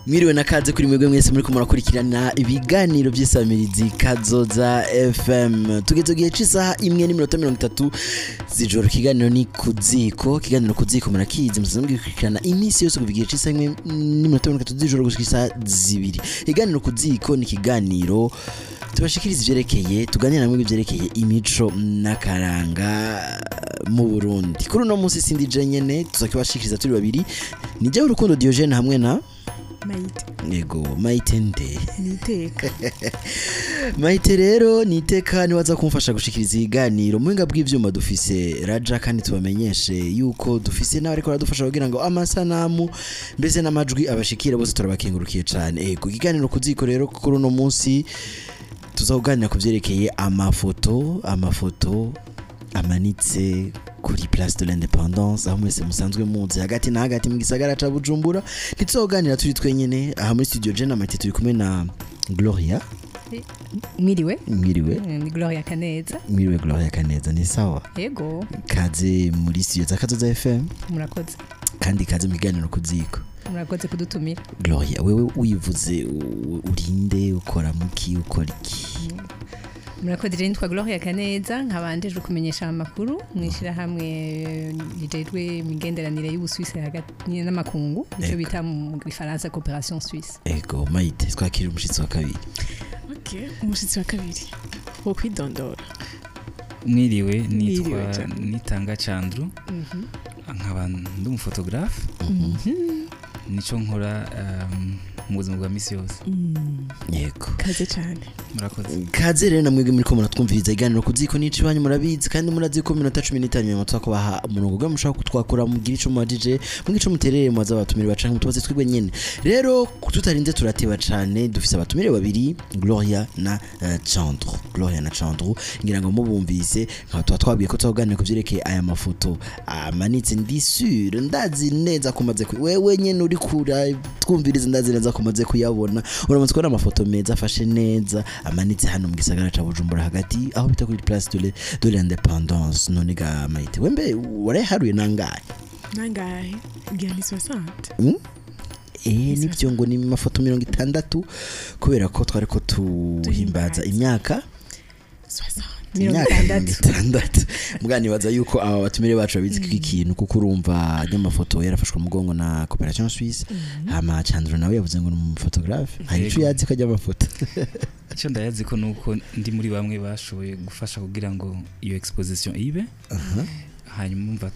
Mwiriwe na kaze kuri mwebwe mwese muri kumurakurikirana ibiganiro by'isamirizi Kazoza FM. Tugeze gihe cy'isaha 1:30 z'ijoro. Kiganiro ni KU.ZÍKO. Kiganiro KU.ZÍKO murakizi musanzwe gukurikirana iminsi yose kuva gihe cy'isaha 1:30 z'ijoro gushika isaha 2. Kiganiro KU.ZÍKO ni kiganiro tubashikiriza ivyerekeye tuganira namwe ivyerekeye imico n'akaranga mu Burundi. Kuri uno munsi sindi je nyene tuzakibashikiriza turi babiri. Ni je urukundo Diogene hamwe na Maite. Yego, Maite nde. Niteka. Maite rero niteka niwaza kumfasha gushikiriza iganiro muhinga bw'ivyuma dufise raja kandi tubamenyeshe yuko dufise nawe ariko radufasha kugira ngo amasanamu mbese n'amajwi abashikira bose turabakengurukiye cyane. Yego, iganiro KU.ZÍKO rero kuri uno munsi tuzaganira kuvyerekeye amafoto amanitse kuri place de l'indépendance aho mwese musanzwe muzi hagati na hagati mu gisagara ca Bujumbura. Nitsoganira turi twenyene aha muri studio je na Maite turi kumwe na Gloria. Mwiriwe. Ni Gloria Kaneza. Mwiriwe Gloria Kaneza, ni sawa? Yego. Kaze muri studio za Kazoza FM. Murakoze. Kandi kaze mu kiganiro KU.ZÍKO. Murakoze kudutumira. Gloria, wewe uyivuze urinde ukora muki ukora iki? Murakoze rero nitwa Gloria Kaneza nkabandejwe kumenyesha amakuru mwishira hamwe rijejwe imigenderanire y'Ubusuwisi hagati n'amakungu icyo bita mu Gifaransa coopération suisse. Ego, Maite twakira umushitsi wa kabiri. Okay, umushitsi wa kabiri wo kwidondora. Mwiriwe nitwa Tchandrou. Nkaba ndi umufotographe. Nico nkora mu buzima bwa misi yose. Yego. Kaze cyane. Murakoze. Kaze rero namwe muri ko muratwumviriza iganiro KU.ZÍKO nici banyu murabizi kandi murazi ko minota 15 nyuma twakubaha umurongo gwa mushaka kutwakura mugira ico mubajije mugico muterere mwaza abatumire bacanke mutubaze twigwe nyene. Rero tutarinze turateba cyane dufise abatumire babiri Gloria na Tchandrou. Gloria na Tchandrou ngira ngo mubumvise nka twabwiye ko twaganira kuvyerekeye aya mafoto amanitse ndi sûr ndazi neza kumaze wewe nyene uri kura twumviriza ndazi neza kumaze kuyabona uramaze kubona amafoto meza afashe neza amanitse hano mu gisagara ca Bujumbura hagati aho bita kuri place de l'indépendance. None ga Maite wembe waraharuye nangahe bya ni 60. Nivyo ngo ni mafoto 60 kubera ko twari ko tuhimbaza imyaka 60 mugani baza yuko aba batumire bacu babizi ikintu kuko urumva nyamafoto yarafashwe mugongo na coopération suisse. Hama Tchandrou nawe yavuze ngo ni umufotographe hari ico yazi ko ajya amafoto. Icyo ndayazi ko nuko ndi muri bamwe bashoboye gufasha kugira ngo iyo exposition ibe. Hanyuma umva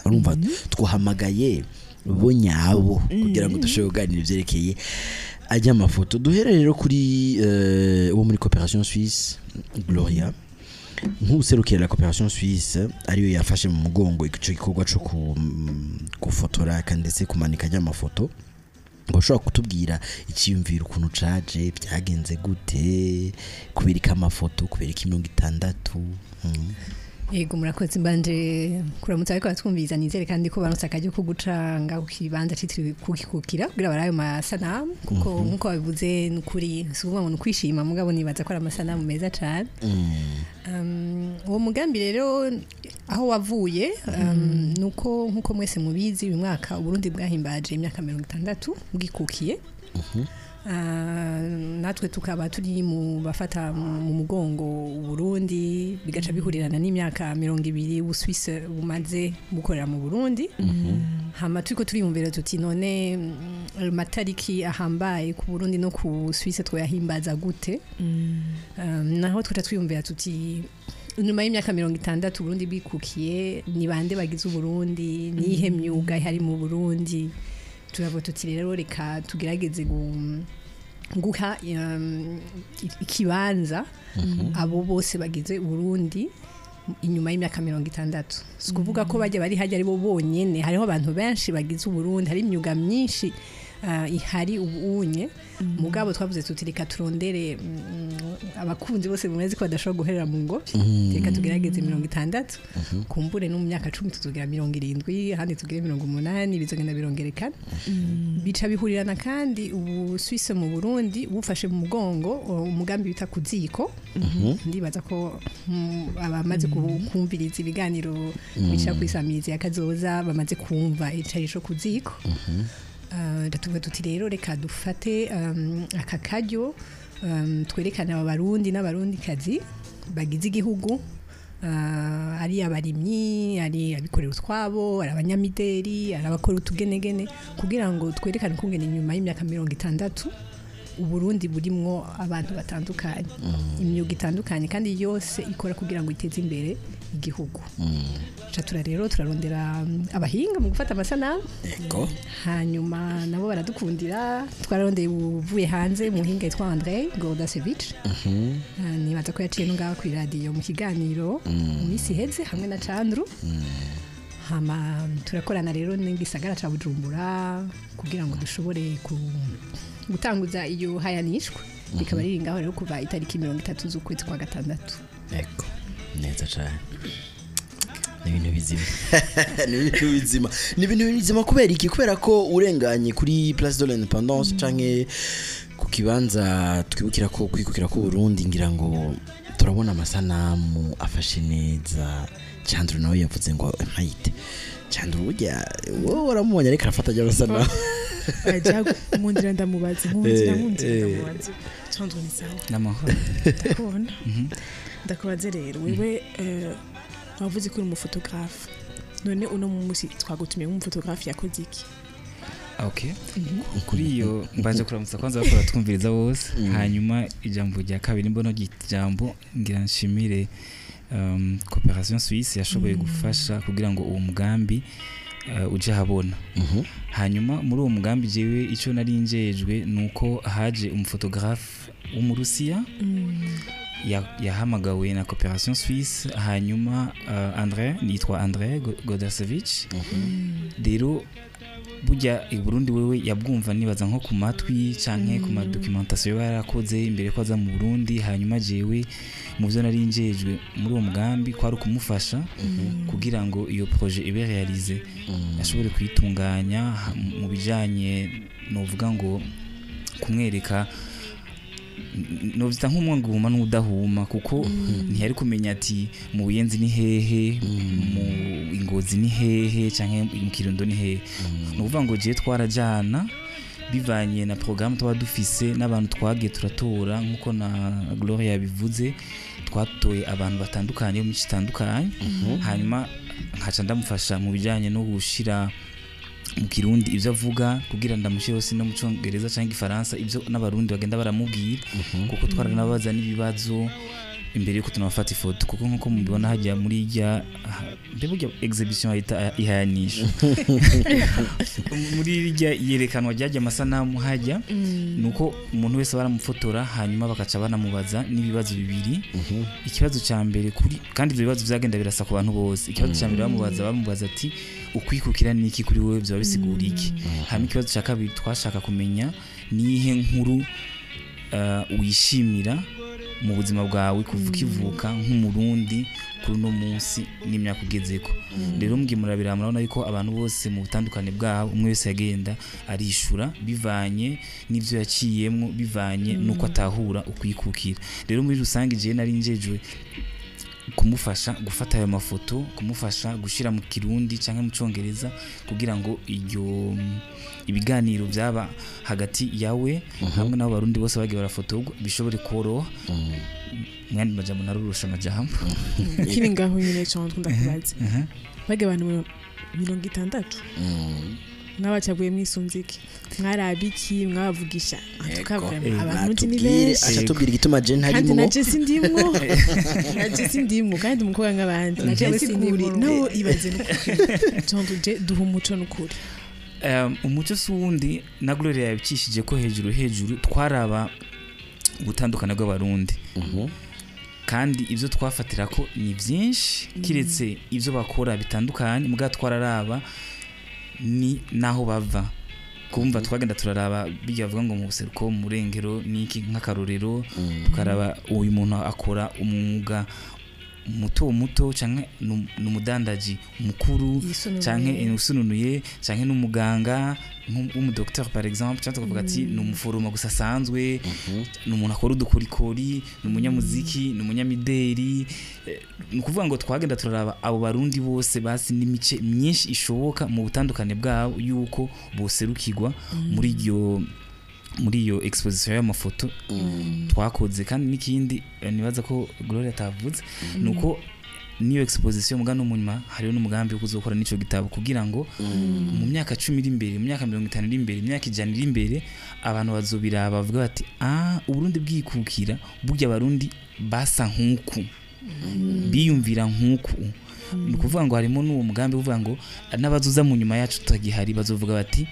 urumva twahamagaye bo nyabo kugira ngo dushobore kuganira ivyerekeye ajya amafoto. Duhere rero kuri uwo muri coopération suisse Gloria nk'userukira la coopération suisse ariyo yafashe mu mugongo ico gikorwa cyo gufotora kandi ndetse kumanika ajya amafoto. ngo ushobora kutubwira icyiyumviro ukuntu caje byagenze gute kubirika amafoto kubirika 60. Yego murakoze mbanje kuramutsa ariko batwumviza nizere kandi ko baronse akaje ko gucanga ukibanza citiri kukikukira kugira barayo masanamu kuko nkuko babivuze n'ukuri suvuga ngo nukwishima mugabo nibaza ko ari amasanamu meza cyane. Uwo mugambi rero aho wavuye nuko nkuko mwese mubizi uyu mwaka Burundi bwahimbaje imyaka 60 bwikukiye. Natwe tukaba turi mu bafata mu mugongo Burundi bigaca bihurirana n'imyaka 20 Ubusuwisi bumaze gukorera mu Burundi. Hama turiko turiyumvira tuti none matariki ahambaye ku Burundi no ku Suisse twoyahimbaza gute. Naho twita twiyumvira tuti nyuma y'imyaka 60 Burundi bikukiye ni bande bagize Burundi nihe myuga ihari mu Burundi. Turabo tuti rero reka tugerageze guha ikibanza abo bose bagize Burundi inyuma y'imyaka 60. Sikuvuga ko bajya bari hajya ari bo bonyene hariho abantu benshi bagize Burundi hari imyuga myinshi ihari ubunye mugabo twavuze tutireka turondere abakunzi bose bumeze ko badashobora guherera mu ngobi reka tugerageze 60 kumbure no mu myaka 10 tuzogira 70 handi tugire 80 bizogenda birongerekana bica bihurirana kandi ubu Suisse mu Burundi bufashe mu mugongo umugambi bita KU.ZΗKO ndibaza ko abamaze kumviriza ibiganiro bica kwisamizi yakazoza bamaze kumva icarisho KU.ZΗKO ndatuvuga tuti rero reka dufate aka karyo twerekana abarundi n'abarundikazi bagize igihugu ari abarimyi ari abikorera utwabo ari abanyamideri ari abakora utugenegene kugira ngo twerekane kungena inyuma y'imyaka 60 Uburundi burimwo abantu batandukanye imyuga itandukanye kandi yose ikora kugira ngo iteze imbere igihugu catura rero turarondera abahinga mu gufata amasanamu hanyuma nabo baradukundira twararondeye uvuye hanze mu hinga yitwa Andrey Gordasevich nibaza ko yaciye no ngaho ku radio mu kiganiro misi heze hamwe na Tchandrou hama turakorana rero n'ingisagara ca Bujumbura kugira ngo dushobore gutanguza iyo hayanishwa bikaba riri ngaho rero kuva itariki 30 z'ukwezi kwa gatandatu eko neza cyane n'ibintu bizima n'ibintu bizima kubera iki kubera ko urenganye kuri Place de l'Indépendance canke ku kibanza twibukira ko kwikukira ko Burundi ngira ngo turabona amasanamu afashe neza Tchandrou nawe yavuze ngo mpayite Tchandrou burya wowe waramubonye ariko arafata ajya amasanamu ajago mundira ndamubaza ndamubaza Tchandrou ni sawa namahoro ndakubona ndakubaze rero wewe wavuze ko uri umufotographe none uno munsi twagutumiye nk'umufotographe yakoze iki okay kuri iyo mbaje kuramutsa kwanza bakora twumviriza bose hanyuma ijambo rya kabiri mbono gijambo ngira nshimire coopération Suisse yashoboye gufasha kugira ngo uwo mugambi uje habona hanyuma muri uwo mugambi jewe ico nari njejwe nuko haje umufotographe w'umurusiya yahamagawe na coopération Suisse hanyuma yitwa Andrey Gordasevich rero burya i Burundi wewe yabwumva nibaza nko ku matwi canke ku madocumentation yarakoze imbere ko aza mu Burundi hanyuma jewe mu byo nari njejwe muri uwo mugambi kwari kumufasha kugira ngo iyo projet ibe réalisée ashobore kwitunganya mu bijanye novuga ngo kumwereka novita nk'umwanguma n'udahuma kuko ntiyari kumenya ati mu buyenzi ni hehe mu ingozi ni hehe canke mu kirundo ni hehe nuvuga ngo je twarajana bivanye na programme twa dufise n'abantu twagiye turatora nkuko na Gloria yabivuze twatoye abantu batandukanye mu citandukanye hanyuma nkaca ndamufasha mu bijanye no gushira mu kirundi ivyo avuga kugira ndamushire hose no mu Congereza canke Ifaransa ivyo n'abarundi bagenda baramubwira kuko twaranabaza n'ibibazo imbere yuko tunafata ifoto kuko nkuko mubibona hajya muri irya mbega exhibition ihayanisha muri irya yerekanwa ryajya amasanamu hajya nuko umuntu wese baramufotora hanyuma bakaca banamubaza n'ibibazo bibiri ikibazo ca mbere kuri kandi ivyo bibazo vyagenda birasa ku bantu bose ikibazo ca mbere bamubaza ati ukwikukira niki kuri wewe byo bisigura iki hanyuma ikibazo ca kabiri twashaka kumenya nihe nkuru wishimira mu buzima bwawe kuvuka ivuka nk'umurundi kuri no munsi n'imyaka ugezeko rero mugimurabira murabona yuko abantu bose mu butandukane bwabo umwe wese yagenda arishura bivanye n'ivyo yaciyemwo bivanye nuko atahura ukwikukira rero muri rusange je nari njejwe kumufasha gufata ayo mafoto kumufasha gushira mu kirundi canke mu Congereza kugira ngo iyo ibiganiro byaba hagati yawe hamwe n'abo barundi bose bagiye barafotorwa bishobore koroha mwandi majambo narurusha amajambo kiri ngaho nyine Tchandrou ndakubaza bage abantu 60 mwabacaguye mwisunziki mwarabiki mwabavugisha tukavura abantu ni benshi achatubwira igituma je ntarimo kandi naje sindimwo kandi umukobwa nk'abandi naje sindimwo nawo ibaze Tchandrou je duha umuco n'ukuri umuco sundi na Gloria yabicishije ko hejuru twaraba gutandukana bw'abarundi kandi ivyo twafatira ko ni byinshi kiretse ivyo bakora bitandukanye muga twararaba ni naho bava kumva twagenda turaraba bijya bavuga ngo mu buseruko mu rengero niki nk'akarorero tukaraba uyu muntu akora umwuga muto canke numudandaji mukuru canke usununuye canke n'umuganga nk'umudocteur par exemple cyangwa tukavuga ati n'umuforoma gusa asanzwe n'umuntu akora udukorikori n'umunyamuziki n'umunyamideri ni kuvuga ngo twagenda turaraba abo barundi bose basi n'imice myinshi ishoboka mu butandukane bwabo yuko boserukirwa muri iyo exposition y'amafoto twakoze kandi n'ikindi nibaza ko Gloria atavuze nuko niyo exposition mugano munyuma hariyo n'umugambi wo kuzokora nico gitabo kugira ngo mu myaka 10 iri imbere mu myaka 50 iri imbere imyaka 100 iri imbere abantu bazobira bavuga bati uburundi bwikukira burya abarundi basa nkuku biyumvira nkuku ni kuvuga ngo harimo n'uwo mugambi uvuga ngo n'abazuza mu nyuma yacu tutagihari bazovuga bati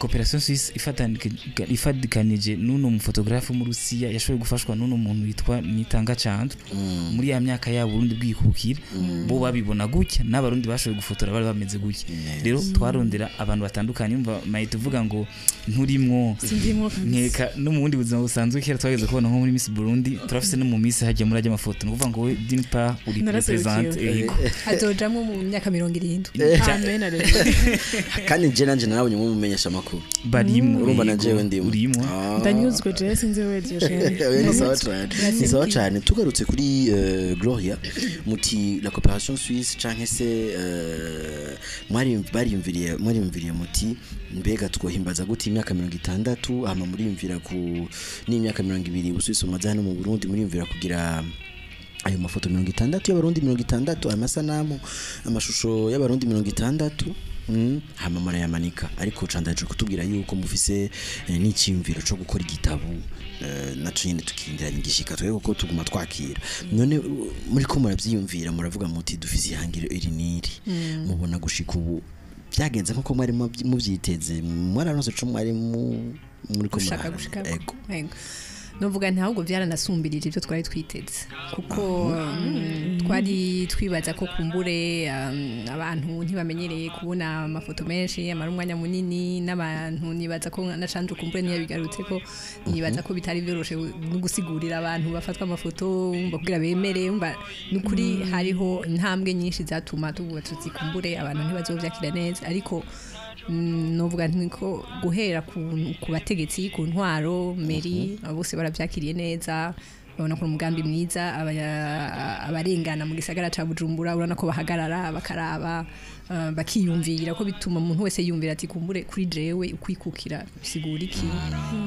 Coopération Suisse ifadikanije nuno umufotografe mu Rusiya yashoboye gufashwa nuno muntu witwa Tchandrou muri ya myaka ya Burundi bwikukira bo babibona gutya n'abarundi bashoboye gufotora bari bameze gutya rero twarondera abantu batandukanye umva mayite uvuga ngo nturimwo nkeka no mu bundi buzima busanzwe kera twageze kubona nko muri Miss Burundi turafise no mu Miss hajya muri ajya amafoto no kuvuga ngo we d'une part uri represent azojamwe mu myaka 70 amen kandi je nanje narabonye mu mumenyesha makuru barimwe urumva na jewe ndimo ndanyuzwe je sinzi we ni sawa cyane tugarutse kuri Gloria muti la coopération suisse canke se mwari muti mbega twohimbaza gute imyaka 60 hama murimvira ku n'imyaka 20 Ubusuwisi umaze hano mu Burundi murimvira kugira ayo mafoto 60 y'abarundi 60 amasanamu amashusho y'abarundi 60 hama marayamanika ariko candaje kutubwira yuko mufise n'ikimviro cyo gukora igitabo naco nyine tukindira ngishika twego ko tuguma twakira none muri ko muravyiyumvira muravuga muti dufise ihangiro iriniri mubona gushika ubu byagenze nko mwari muvyiteze mwararonse cyo mwari muri ko gushika ego novuga nti ahubwo byaranasumbirije ibyo twari twiteze kuko twari twibaza ko kumbure abantu ntibamenyereye kubona amafoto menshi amara umwanya munini n'abantu nibaza ko na Tchandrou kumbure niyabigarutse ko nibaza ko bitari byoroshe no gusigurira abantu bafatwa amafoto kugira bemere n'ukuri hariho intambwe nyinshi zatuma tuvuga tuti kumbure abantu ntibazovyakira neza ariko novuga niko guhera ku bategetsi ku ntwaro meri bose baravyakiriye neza babona ko umugambi mwiza abarengana mu gisagara ca Bujumbura urana ko bahagarara bakaraba bakiyumvira ko bituma umuntu wese yumvira ati kumbure kuri jewe ukwikukira sigura iki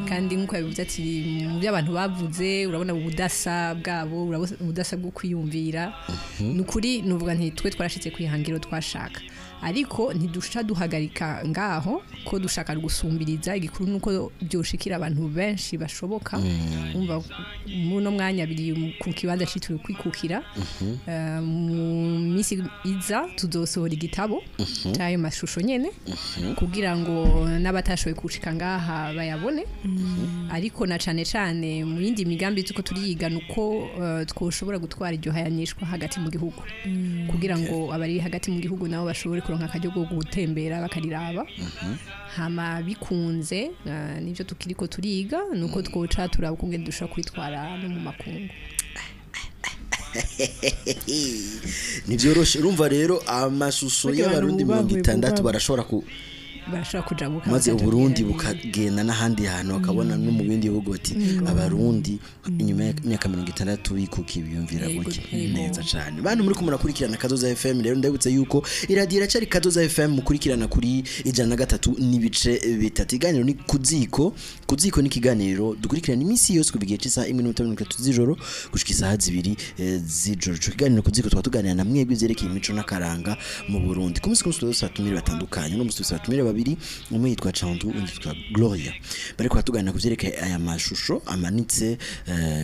kandi nkuko yabivuze ati mu by'abantu bavuze urabona ubudasa bwabo ubudasa bwo kwiyumvira nukuri nuvuga nti twe twarashitse kwihangiro twashaka ariko ntidusha duhagarika ngaho ko dushaka gusumbiriza igikuru nuko byoshikira abantu benshi bashoboka umva muno mwanya biri ku kibanza citwe kwikukira mu misi iza tuzosohora igitabo cyayo mashusho nyene kugira ngo n'abatashoboye kushika ngaha bayabone ariko na cane mu yindi migambi tuko turiyiga nuko twoshobora gutwara iryo hayanishwa hagati mu gihugu kugira ngo abari hagati mu gihugu nabo bashobore kuronka akajyo go gutembera bakariraba hama bikunze nivyo tukiriko turiga nuko twoca turaba kungenda dusha kwitwara no mu makungu nivyoroshe urumva rero amashusho y'abarundi 60 barashobora kujabuka maze Burundi bukagenda n'ahandi hantu akabona no mu bindi bihugu ati abarundi inyuma y'imyaka 60 yikuki biyumvira gutya neza cyane bantu muri kumurakurikirana Kazoza FM rero ndabutse yuko iradira cyari Kazoza FM mukurikirana kuri 103 n'ibice bitatu iganiro ni KU.ZΗKO ni kiganiro dukurikirana iminsi yose kubigiye cyisa 1:30 z'ijoro gushika isaha 2 z'ijoro cyo kiganiro KU.ZΗKO twatuganira na mwebwe byerekeye imico n'akaranga mu Burundi ku munsi wose batumire batandukanye no musi batumire babiri umwe yitwa Tchandrou undi yitwa Gloria bari kwatugana kuvyerekeye aya mashusho amanitse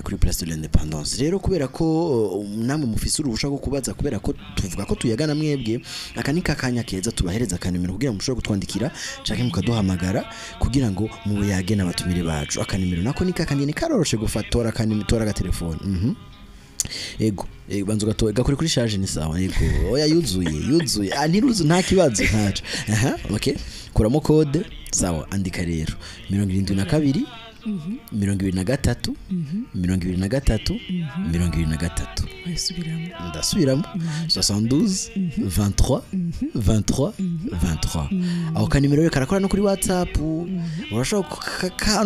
kuri Place de l'Indépendance rero kubera ko namwe mufise urubusha rwo kubaza kubera ko tuvuga ko tuyagana mwebwe akanika kanya keza tubahereza akanimero kugira mushobore gutwandikira canke mukaduhamagara kugira ngo mu yage n'abatumire bacu akanimero nako nika kandi ni karoroshe gufatora kandi mitora ga telefone Ego banzo gatoga kuri charge ni sawa yego oya yuzuye ntiruzu nta kibazo ntaco okay kuramo code sawa andika rero 72 23 ndasubiramo 72 23 23 aho kanimero rero karakora no kuri WhatsApp urashobora ka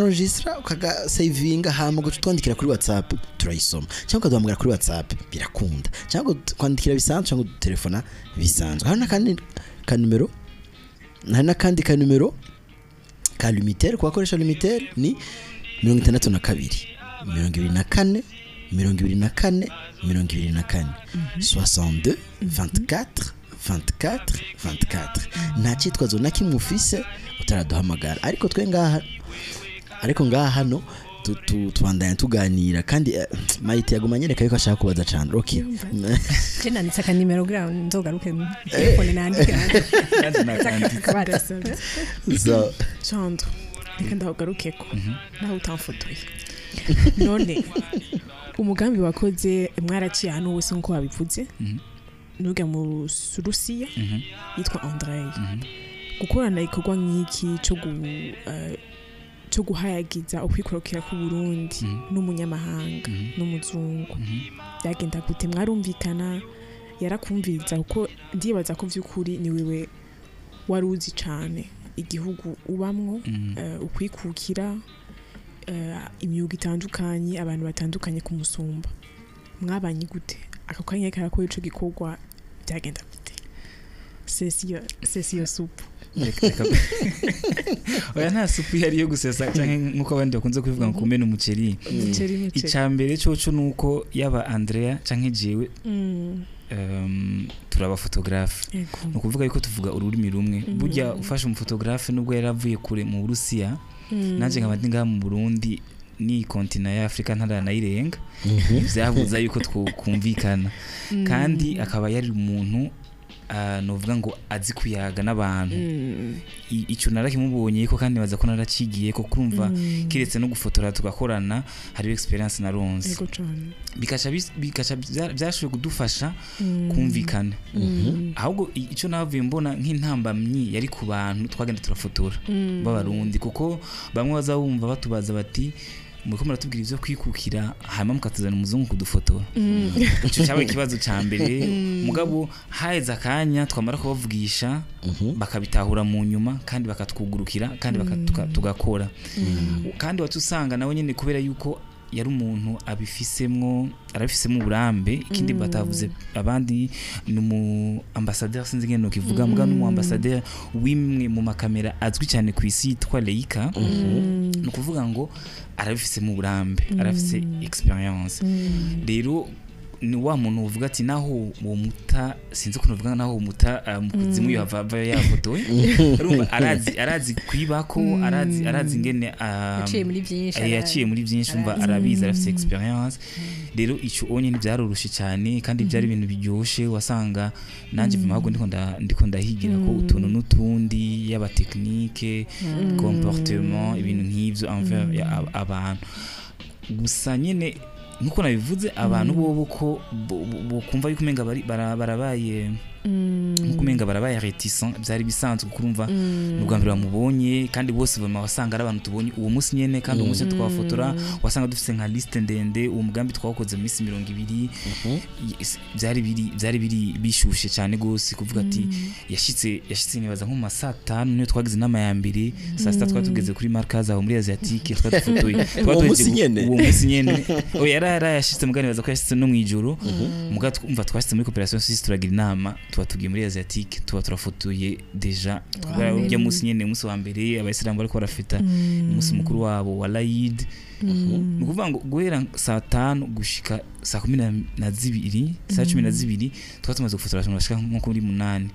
ukaga savinga hama gutwandikira kuri WhatsApp turayisoma cyangwa ukaduhamagara kuri WhatsApp birakunda cyangwa kwandikira bisanzwe cyangwa telefona bisanzwe hano kandi kanimero n'akandi kanimero ka limitaire kwakoresha limitaire ni 62 24 62 24 nta cyitwazo na kimwe ufise utaraduhamagara ariko twe ngaha hano tubandanya tuganira kandi Mayite yaguma nyereka yuko ashaka kubaza Tchandrou okay Jena nitsaka nimero gra nzogaruke telefone nandika so Tchandrou reka ndagarukeko naho utamfotoye none umugambi wakoze mwaraciye hano wese nko wabivuze nuga mu Rusiya yitwa Andrey gukorana ikorwa nk'iki cyo guhayagiza ukwikorokera ku Burundi n'umunyamahanga n'umuzungu byagenda gute mwarumvikana yarakumviriza kuko ndibaza ko vy'ukuri ni wewe waruzi cyane igihugu ubamwo ukwikukira imyuga itandukanye abantu batandukanye ku musumba mwabanye gute akakanya karakora ico gikorwa byagenda gute sesiyo supu oya nta supu ihari yo gusesa canke nkuko abandi bakunze kubivuga ngo kumena umuceri icambere coco nuko yaba Andrea canke jewe turaba photographe nukuvuga yuko tuvuga ururimi rumwe burya ufashe umphotographe nubwo yaravuye kure mu Burusiya nanje nkabandi ngaha mu Burundi ni continent ya Afrika ntaranayirenga byavuza yuko twokumvikana kandi akaba yari umuntu novuga ngo azi kuyaga n'abantu icyo narakimubonye ko kandi baza ko naracigiye ko kurumva kiretse no gufotora tugakorana hari experience naronze bikaca byashoboye kudufasha kumvikana ahubwo icyo navuye mbona nk'intambamyi yari ku bantu twagenda turafotora b'abarundi kuko bamwe bazawumva batubaza bati muko muratubwira ivyo kwikukira hama mukatuzana umuzungu kudufotora ico cyabaye ikibazo ca mbere mugabo haheza akanya twamara kubavugisha bakabitahura mu nyuma kandi bakatwugurukira kandi tugakora kandi watusanga nawe nyene kubera yuko yari umuntu arabifisemo uburambe ikindi batavuze abandi numu ambassadeur sinzi ngene nokivuga muga numu ambassadeur wimwe mu makamera azwi cyane ku isi yitwa Leika no kuvuga ngo arabifisemo uburambe arafise experience rero ni wa muntu uvuga ati naho uwo muta sinzi ko uvuga naho umuta mukuzimu yava yafotoye urumva arazi kwibako arazi ngene yaciye muri byinshi umva arabiza arafise experience rero ico onye ntibyarorushe cyane kandi byari ibintu biryoshe wasanga nanje bimago ndiko ndahigira ko utuntu n'utundi yaba technique comportement ibintu nk'ivyo envers abantu gusa nyene nuko nabivuze abantu bobo ko kumva yuko menga barabaye nukumenga barabaye reticent byari bisanzwe kurumva n'ubwambere bamubonye kandi bose bama wasanga ari abantu tubonye uwo munsi nyene kandi uwo munsi twafotora wasanga dufise nka liste ndende uwo mugambi twakoze mu minsi 200 byari biri bishushe cyane gose kuvuga ati yashitse nibaza nko saa 5 niyo twagize inama ya mbere saa 6 twatugeze kuri markaza aho muri Asiatique twafotoye uwo munsi nyene yara yashitse mugani baza ko yashitse no mwijoro muga twumva twashitse muri coopération suisse turagira inama tuba tugiye muri Asiatique tuba turafotoye deja urya munsi nyene munsi wa mbere abayisilamu bariko barafita umunsi mukuru wabo wa Eid nukuvuga ngo guhera saa 5 gushika saa 12 saa 12 twatumaze gufotora bashika nko kuri 8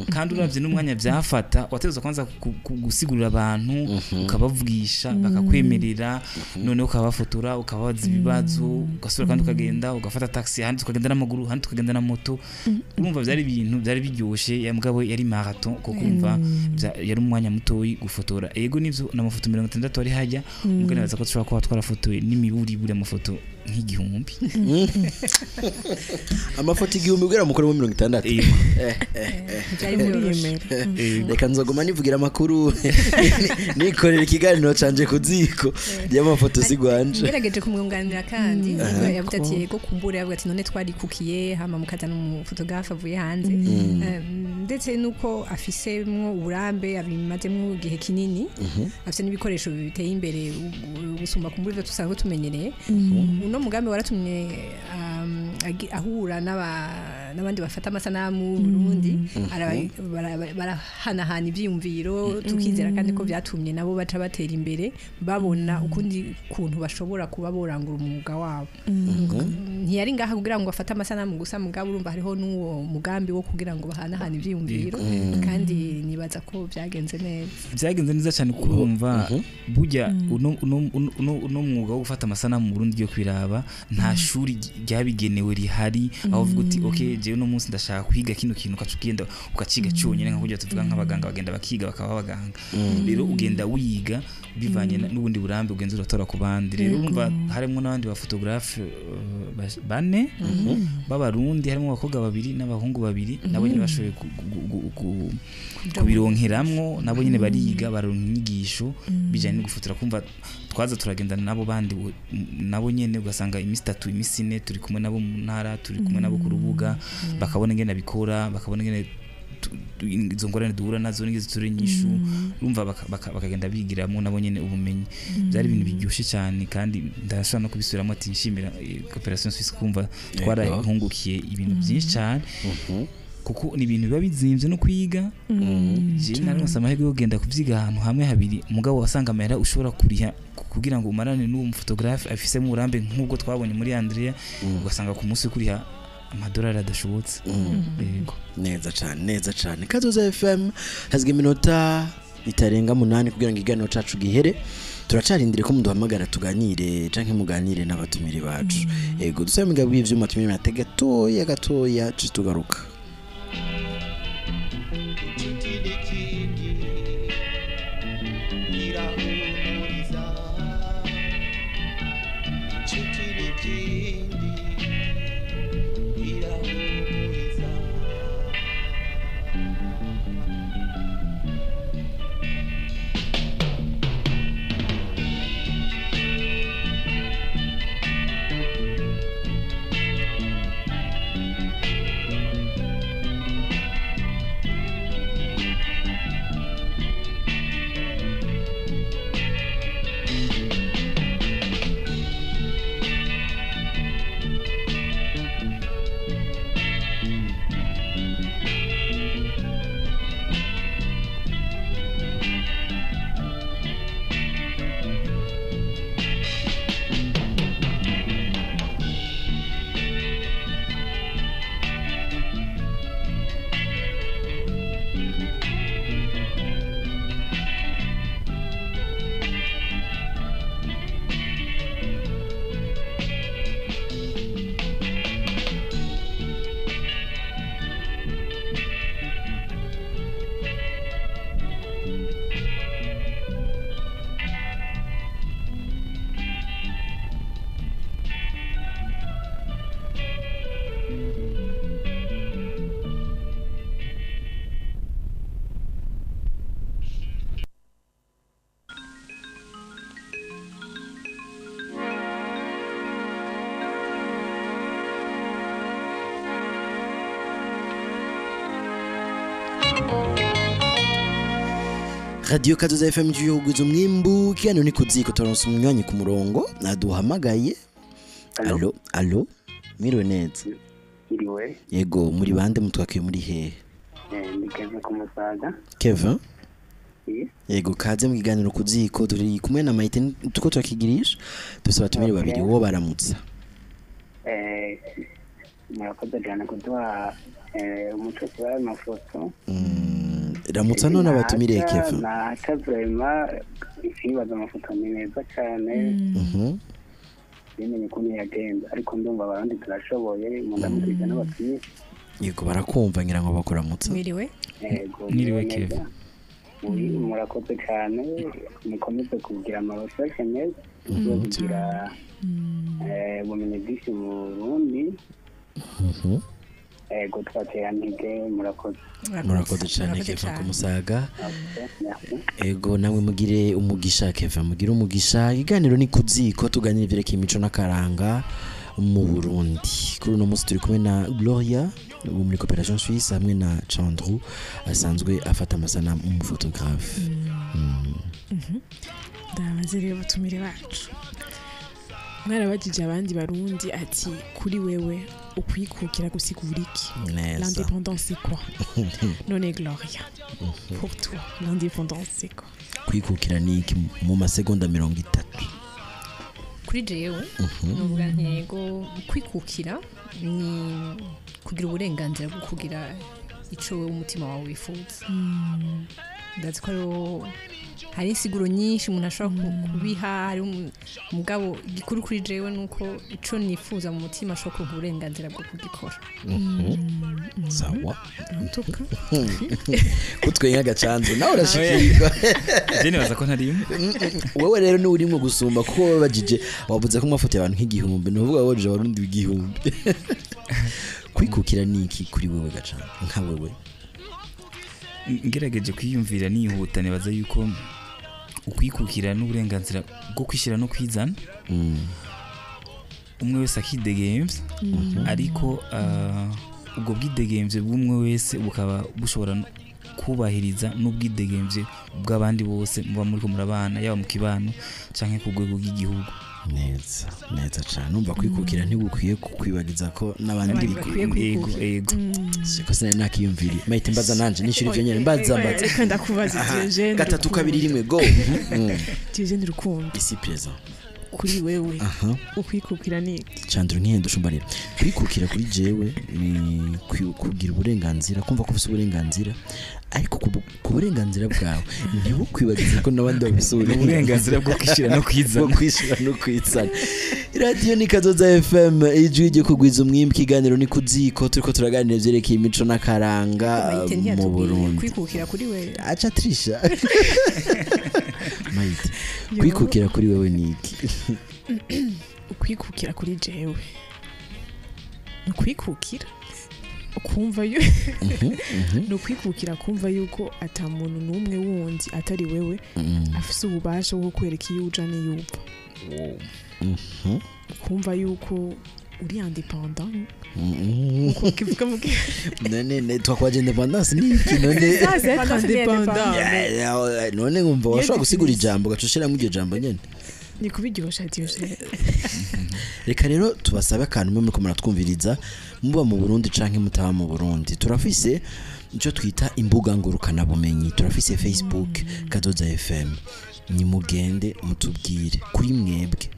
kandi uravye n'umwanya byafata watezo kwanza gusigurira abantu ukabavugisha bakakwemerera none ukabafotora ukabaza ibibazo ugasura kandi ukagenda ugafata taxi handi tukagenda n'amaguru handi tukagenda na moto urumva byari ibintu byari biryoshe ya mugabo yari marathon kuko umva yari umwanya mutoyi gufotora ego nivyo n'amafoto 60 ari hajya mugane baza ko turashobora kuba twarafotoye n'imiburi buri amafoto nk'igihumbi amafoto igihumbi ugera mukora mu 60 byari muri reka nzoguma nivugira amakuru nikorera ikiganiro canje kuziko y'amafoto sigwanje ngerageje kumwunganira kandi yavuze ati yego kumbura yavuze ati none twari kukiye hama mukazana umufotografe avuye hanze ndetse nuko afisemwo uburambe abimazemwo igihe kinini afite n'ibikoresho biteye imbere gusumba kumbura ivyo tusanzwe tumenyereye uno mugambi waratumye ahura n'abandi bafata amasanamu Burundi barahanahana ivyiyumviro tukizera kandi ko vyatumye nabo baca batera imbere babona ukundi kuntu bashobora kuba borangura umwuga wabo ntiyari ngaha kugira ngo afate amasanamu gusa mugabo urumva hariho n'uwo mugambi wo kugira ngo bahanahana ivyiyumviro kandi nibaza ko vyagenze neza cyane kurumva burya uno mwuga wo gufata amasanamu mu Burundi yo kwiraba nta shuri ryabigenewe rihari aho uvuga uti okay je no munsi ndashaka kwiga kino kintu ukacugenda ukaciga cyonyine nka kujya tuvuga nk'abaganga bagenda bakiga bakaba abaganga rero ugenda wiga bivanye n'ubundi burambe ugenza uratora ku bandi rero urumva harimo n'abandi ba photographe bane b'abarundi harimo abakobwa babiri n'abahungu babiri nabo nyine bashoboye kubironkeramwo nabo nyine bariga baronka inyigisho bijanye no gufotora kumva twaza turagenda nabo bandi nabo nyene ugasanga imisi 3 imisi 4 turi kumwe nabo mu ntara turi kumwe nabo ku rubuga bakabona ingene bikora bakabona ingene izo ngorane duhura nazo n'izo turi nyishu urumva bakagenda bigiramo nabo nyene ubumenyi byari ibintu biryoshye cyane kandi ndashaka no kubisubiramo ati nshimira Coopération Suisse kumva twarahungukiye ibintu byinshi cyane kuko ni ibintu biba bizimvye no kwiga je naronse amahirwe yo kugenda kuvyiga ahantu hamwe habiri mugabo wasanga amahera ushobora kuriha kugira ngo umarane n'uwo photographe afise mu urambe nk'ubwo twabonye muri Andrey ugasanga ku munsi kuriha amadolari adashobotse yego neza cyane Kazoza FM hazige iminota itarenga 8 kugira ngo iganiro cacu gihere turacarindire ko muduhamagara tuganire canke muganire n'abatumire bacu yego dusaba migabo y'ivyuma tumire natege gatoya tugaruka Radio Kazoza FM gihugu z'umwimbu kiano ni KU.ZΗKO turonse umunywanyi ku murongo naduhamagaye allo miriwe neza iriwe yego muri bande mutwakiye muri hehe ni Kevin ku Musaga Kevin yego kaze mu kiganiro KU.ZÍKO turi kumwe na Maite tuko twakigirisha dusaba tumire babiri wo baramutsa murakoze cyane kuduha umuco wa mafoto ramutsa none abatumire Kevin na kavrema ifibaza amafoto meza cyane ni kuni yagenda ariko ndumva abandi turashoboye mu ndamukije n'abatumire yego barakumva ngira ngo bakuramutsa mwiriwe mwiriwe Kevin murakoze cyane mukomeze kugira amarecherche meza kugira ubumenyi bwinshi mu Burundi ego twateranije murakoze cyane Keva ku Musaga ego namwe mugire umugisha Keva mugire umugisha iganiro ni kuziko tuganira ivyereka imico n'akaranga mu Burundi kuri uno munsi turi kumwe na Gloria muri coopération suisse hamwe na Tchandrou asanzwe afata amasanamu umufotographe ndabaze rero batumire bacu mwarabajije abandi barundi ati kuri wewe ukwikukira gusigura iki l'indépendance c'est quoi none Gloria pour toi l'indépendance c'est quoi kwikukira ni iki mu masegonda 30 kuri jewe nuvuga ntego kwikukira ni kugira uburenganzira bwo kugira ico wewe umutima wawe wifuza ndazi ko hari insiguro nyinshi umuntu ashobora kubiha hari umugabo gikuru kuri jewe nuko ico nifuza mu mutima ashobora kugira uburenganzira bwo kugikora sawa ntuka kutwenga agacanzo nawe urashikirwa jene baza ko ntari wewe rero ni urimo gusumba kuko babajije wavuze ko mafoto y'abantu nk'igihumbi nuvuga waje barundi b'igihumbi kwikukira niki kuri wewe gacanzo nka wewe ngerageje kwiyumvira nihuta nibaza yuko ukwikukira n'uburenganzira bwo kwishira no kwizana umwe wese akidegemvye ariko ubwo bwidegemvye bw'umwe wese bukaba bushobora kubahiriza n'ubwidegemvye bw'abandi bose muba muri ko murabana yaba mu kibano canke ku rwego rw'igihugu neza cyane numva kwikukira ntibukwiye kukwibagiza ko n'abandi ego siko sinari nakiyumvira mayite mbaza nanje nishuri ivyo nyene mbaza reka ndakubaza Tchandrou gatatu kabiri rimwe go Tchandrou rukundo ici présent kuri wewe ukwikukira ni Tchandrou nkende ushumbarira kwikukira kuri jewe ni kugira uburenganzira kumva ko ufite uburenganzira ariko ku burenganzira bwawe ntibukwibagize ko nabandi babisura uburenganzira bwo kwishira no kwizana radio ni Kazoza FM ijwi ryo kugwiza umwimbi kiganiro ni kuziko turiko turaganira vyerekeye imico n'akaranga mu Burundi kwikukira kuri wewe acha trisha mayite kwikukira kuri wewe niki ukwikukira kuri jewe ukwikukira ukumva no kwikukira kumva yuko ata muntu numwe wundi atari wewe afise ububasha bwo kwereka iyo uja n'iyuva kumva yuko uri independant uko kivuga mu none twakwaje independence ni iki none none ngumva washobora gusigura ijambo gacushira mu iryo jambo nyene ni kubiryosha Diogene reka rero tubasabe akantu mwe muri ko muratwumviriza muba mu Burundi canke mutaba mu Burundi turafise ico twita imbuga ngurukana bumenyi turafise Facebook Kazoza FM ni mugende mutubwire kuri mwebwe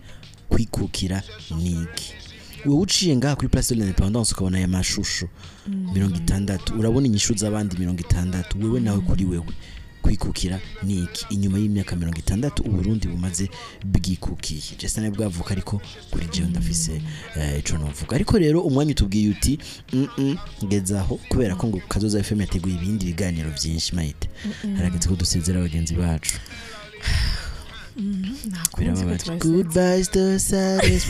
kwikukira niki wewe uciye ngaha kuri Place de l'Indépendance ukabona aya mashusho 60 urabona inyishu z'abandi 60 wewe nawe kuri wewe kwikukira niki inyuma y'imyaka 60 uburundi bumaze bwikukiye jesane bwavuka ariko kuri je ndafise ico novuga ariko rero umwanya utubwiye uti ngezaho kubera ko ngo Kazoza FM yateguye ibindi biganiro byinshi mayite harageze ko dusezera abagenzi bacu goodbye to sadness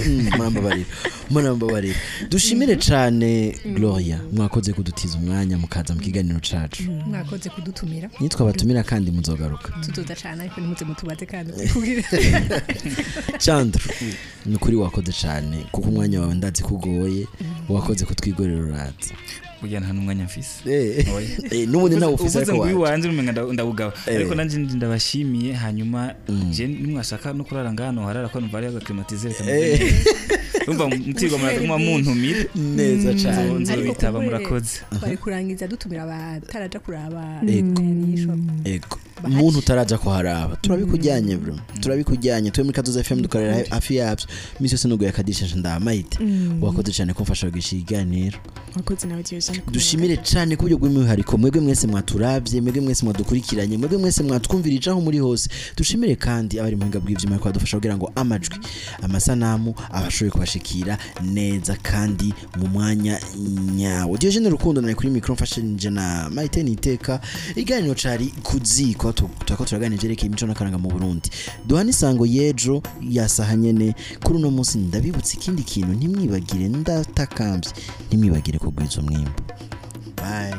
muramba dushimire cyane Gloria mwakoze kudutiza umwanya mukaza mu kiganiro cacu mwakoze kudutumira nitwa batumira kandi muzogaruka tuzoza cyane ariko nimuze mutubaze kandi kugira Tchandrou nukuri wakoze cyane kuko umwanya wawe ndazi kugoye wakoze kutwigorera uratse burya nta numwanya mfise nubundi nawe ufise ariko waje wanje umenga ndawugaba ariko nanje ndabashimiye hanyuma je nimwashaka no kurara ngano harara ko numva ari agaklimatizer kameze umva mutigo mwa muntu mire neza cyane nzobitaba murakoze bari kurangiza dutumira abataraja kuraba ego umuntu utaraja kuharaba turabikujyanye bro turabikujyanye twe muri Kazoza FM dukorera hafi yabyo imisi yose nugo yakadisha ndamayite wakoze cyane kumfasha gushyiganira wakoze nawe Diogene dushimire cyane kubyo gw'imihariko mwebwe mwese mwaturavye mwebwe mwese mwadukurikiranye mwebwe mwese mwatwumvirije aho muri hose dushimire kandi abari mu ngabwi ivyuma ko badufasha kugira ngo amajwi amasanamu abashoboye kubashikira neza kandi mu mwanya nyawo Diogene rukundo na kuri micro mfashe nje na Maite niteka iganiro cari kuziko turako turaganira jerekeye imico n'akaranga mu Burundi duhana isango yejo yasaha nyene kuri uno munsi ndabibutse ikindi kintu ntimwibagire ndatakambye ntimwibagire kugwiza umwimbo bye